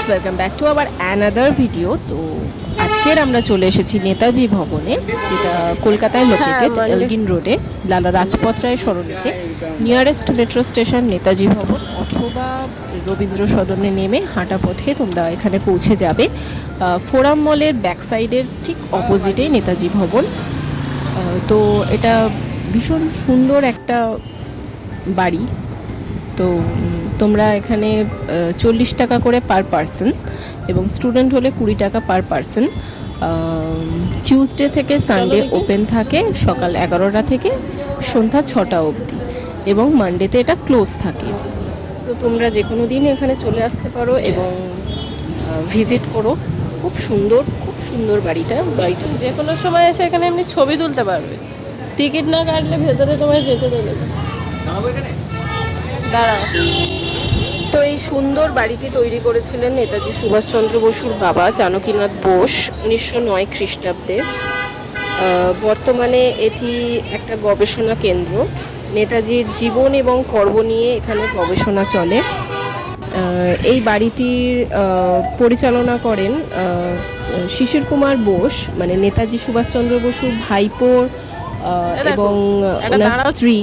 Guys, welcome back to our another video. তো আজকের আমরা চলে এসেছি নেতাজি ভবনে, যেটা কলকাতায় লোকেটেড, এলগিন রোডে, লালা রাজপথ রায় সরণিতে। নিয়ারেস্ট মেট্রো স্টেশন নেতাজি ভবন, অথবা রবীন্দ্র সদনে নেমে হাঁটা পথে তোমরা এখানে পৌঁছে যাবে। ফোরাম মলের ব্যাক সাইডের ঠিক অপোজিটে নেতাজি ভবন। তো এটা ভীষণ সুন্দর একটা বাড়ি। তো তোমরা এখানে 40 টাকা করে পার পারসন, এবং স্টুডেন্ট হলে 20 টাকা পার পারসন। টিউসডে থেকে সানডে ওপেন থাকে সকাল 11টা থেকে সন্ধ্যা 6টা অবধি, এবং মানডেতে এটা ক্লোজ থাকে। তো তোমরা যে কোনো দিন এখানে চলে আসতে পারো এবং ভিজিট করো। খুব সুন্দর বাড়িটা যে কোনো সময় এসে এখানে এমনি ছবি তুলতে পারবে। টিকিট না কাটলে ভেতরে তোমায় যেতে দেবে না। দাঁড়াও। তো এই সুন্দর বাড়িটি তৈরি করেছিলেন নেতাজি সুভাষচন্দ্র বসুর বাবা জানকীনাথ বোস 1909 খ্রিস্টাব্দে। বর্তমানে এটি একটা গবেষণা কেন্দ্র। নেতাজির জীবন এবং কর্ম নিয়ে এখানে গবেষণা চলে। এই বাড়িটির পরিচালনা করেন শিশির কুমার বোস, মানে নেতাজি সুভাষচন্দ্র বসুর ভাইপোর এবং ওনার স্ত্রী,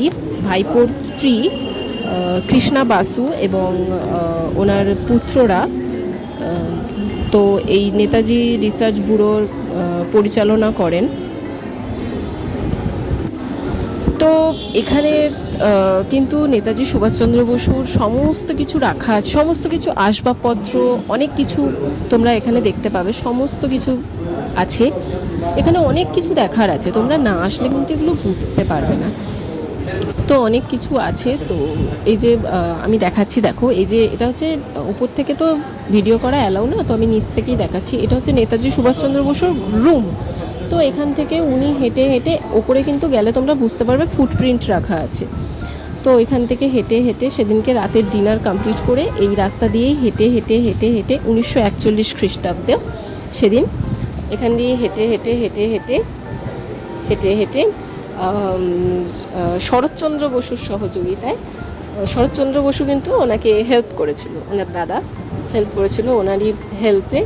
ভাইপোর স্ত্রী কৃষ্ণা বাসু এবং ওনার পুত্ররা। তো এই নেতাজি রিসার্চ ব্যুরোর পরিচালনা করেন। তো এখানে কিন্তু নেতাজি সুভাষচন্দ্র বসুর সমস্ত কিছু রাখা আছে, সমস্ত কিছু আসবাবপত্র, অনেক কিছু তোমরা এখানে দেখতে পাবে। সমস্ত কিছু আছে এখানে, অনেক কিছু দেখার আছে। তোমরা না আসলে কিন্তু এগুলো বুঝতে পারবে না। তো অনেক কিছু আছে। তো এই যে আমি দেখাচ্ছি, দেখো, এই যে এটা হচ্ছে উপর থেকে তো ভিডিও করা অ্যালাউ না, তো আমি নিচ থেকেই দেখাচ্ছি। এটা হচ্ছে নেতাজি সুভাষচন্দ্র বসুর রুম। তো এখান থেকে উনি হেঁটে হেঁটে ওপরে কিন্তু গেলে তোমরা বুঝতে পারবে ফুটপ্রিন্ট রাখা আছে। তো এখান থেকে হেঁটে হেঁটে সেদিনকে রাতের ডিনার কমপ্লিট করে এই রাস্তা দিয়েই হেঁটে হেঁটে হেঁটে হেঁটে 1941 খ্রিস্টাব্দে সেদিন এখান দিয়ে হেঁটে হেঁটে হেঁটে হেঁটে হেঁটে হেঁটে শরৎচন্দ্র বসুর সহযোগিতায়, শরৎচন্দ্র বসু কিন্তু ওনাকে হেল্প করেছিল, ওনার দাদা হেল্প করেছিল ওনারই হেল্পে।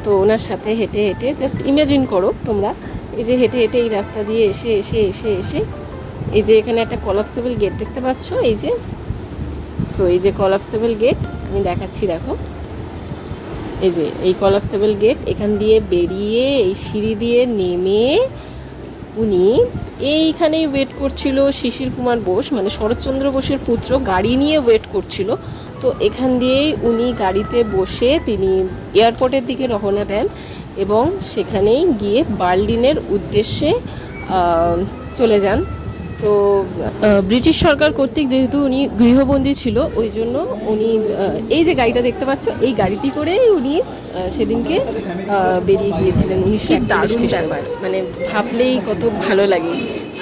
তো ওনার সাথে হেঁটে হেঁটে, জাস্ট ইমাজিন করো তোমরা, এই যে হেঁটে হেঁটে এই রাস্তা দিয়ে এসে এসে এসে এসে এই যে এখানে একটা কলাপসেবল গেট দেখতে পাচ্ছ, এই যে, তো এই যে কলাপসেবল গেট আমি দেখাচ্ছি, দেখো, এই যে এই কলাপসেবল গেট, এখান দিয়ে বেরিয়ে এই সিঁড়ি দিয়ে নেমে উনি এইখানেই ওয়েট করছিল। শিশির কুমার বোস, মানে শরৎচন্দ্র বোসের পুত্র, গাড়ি নিয়ে ওয়েট করছিল। তো এখান দিয়েই উনি গাড়িতে বসে তিনি এয়ারপোর্টের দিকে রওনা দেন, এবং সেখানেই গিয়ে বার্লিনের উদ্দেশ্যে চলে যান। তো ব্রিটিশ সরকার কর্তৃক যেহেতু উনি গৃহবন্দী ছিল, ওই জন্য উনি এই যে গাড়িটা দেখতে পাচ্ছ, এই গাড়িটি করেই উনি সেদিনকে বেরিয়ে গিয়েছিলেন 1941 খ্রিস্টাব্দে। মানে ভাবলেই কত ভালো লাগে।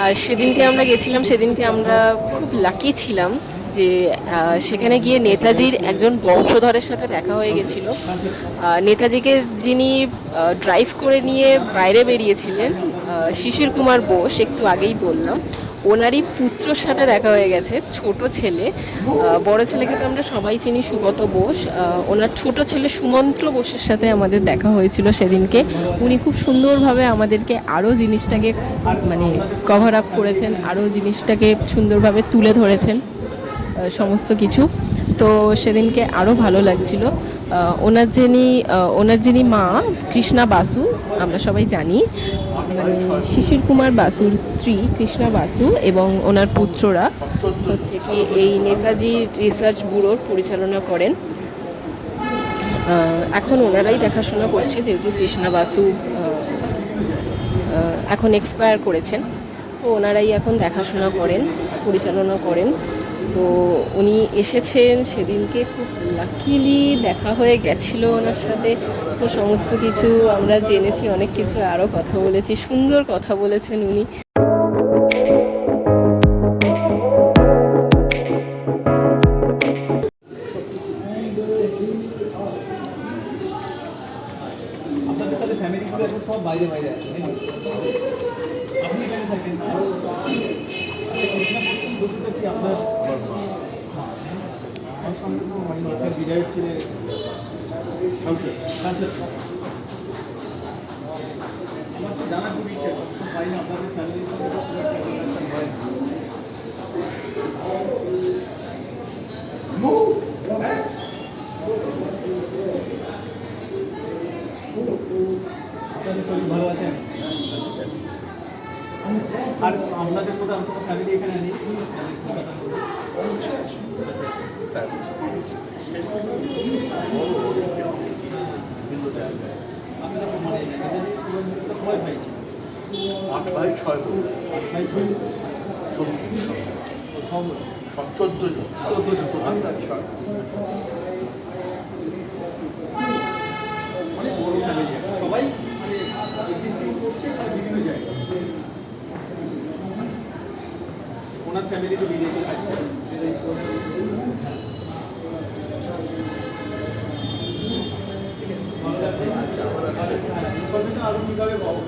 আর সেদিনকে আমরা গেছিলাম, সেদিনকে আমরা খুব লাকি ছিলাম যে সেখানে গিয়ে নেতাজির একজন বংশধরের সাথে দেখা হয়ে গেছিল। নেতাজিকে যিনি ড্রাইভ করে নিয়ে বাইরে বেরিয়েছিলেন, শিশির কুমার বোস, একটু আগেই বললাম, ওনারই পুত্রর সাথে দেখা হয়ে গেছে। ছোট ছেলে, বড় ছেলেকে তো আমরা সবাই চিনি, সুগত বোস। ওনার ছোট ছেলে সুমন্ত্র বোসের সাথে আমাদের দেখা হয়েছিল সেদিনকে। উনি খুব সুন্দরভাবে আমাদেরকে আরও জিনিসটাকে মানে কভার আপ করেছেন, আরও জিনিসটাকে সুন্দরভাবে তুলে ধরেছেন সমস্ত কিছু। তো সেদিনকে আরও ভালো লাগছিল। ওনার যিনি মা কৃষ্ণা বাসু, আমরা সবাই জানি, মানে শিশির কুমার বাসুর স্ত্রী কৃষ্ণা বাসু এবং ওনার পুত্ররা হচ্ছে কি এই নেতাজি রিসার্চ ব্যুরোর পরিচালনা করেন। এখন ওনারাই দেখাশোনা করছে, যেহেতু কৃষ্ণা বাসু এখন এক্সপায়ার করেছেন। তো ওনারাই এখন দেখাশোনা করেন, পরিচালনা করেন। তো উনি এসেছেন সেদিনকে, খুব লাকিলি দেখা হয়ে গেছিলো ওনার সাথে। তো সমস্ত কিছু আমরা জেনেছি, অনেক কিছু আরও কথা বলেছি, সুন্দর কথা বলেছেন উনি। সব বাইরে বাইরে আছে, আপনি এখানে থাকেন। বসুটা কি আপনার বিরাট ছিলেন? সংসদ সংসদ আমার তো জানার খুব ইচ্ছা পাই না আপনাদের ফ্যামিলির সঙ্গে তো খুব একটা connection হয় না। আপনাদের শরীর ভালো আছেন? আর আপনাদের মধ্যে আর কোনো ফ্যামিলি এখানে নেই কলকাতার মধ্যে? আপনারা মানে নেতাজি সুভাষ বসুর কয় ভাই ছিল? 8 ভাই 6 বোন, 8 ভাই 6 বোন। 14 ছ বোন। 14 জন, 14 জন। আমরা 6। অনেক বড় ফ্যামিলি সবাই মানে এক্সিস্টিং করছে আর বিভিন্ন জায়গায় ওনার ফ্যামিলি তো বিদেশে থাকছে আচ্ছা, আমরা ইনফরমেশন আরও কীভাবে পাবো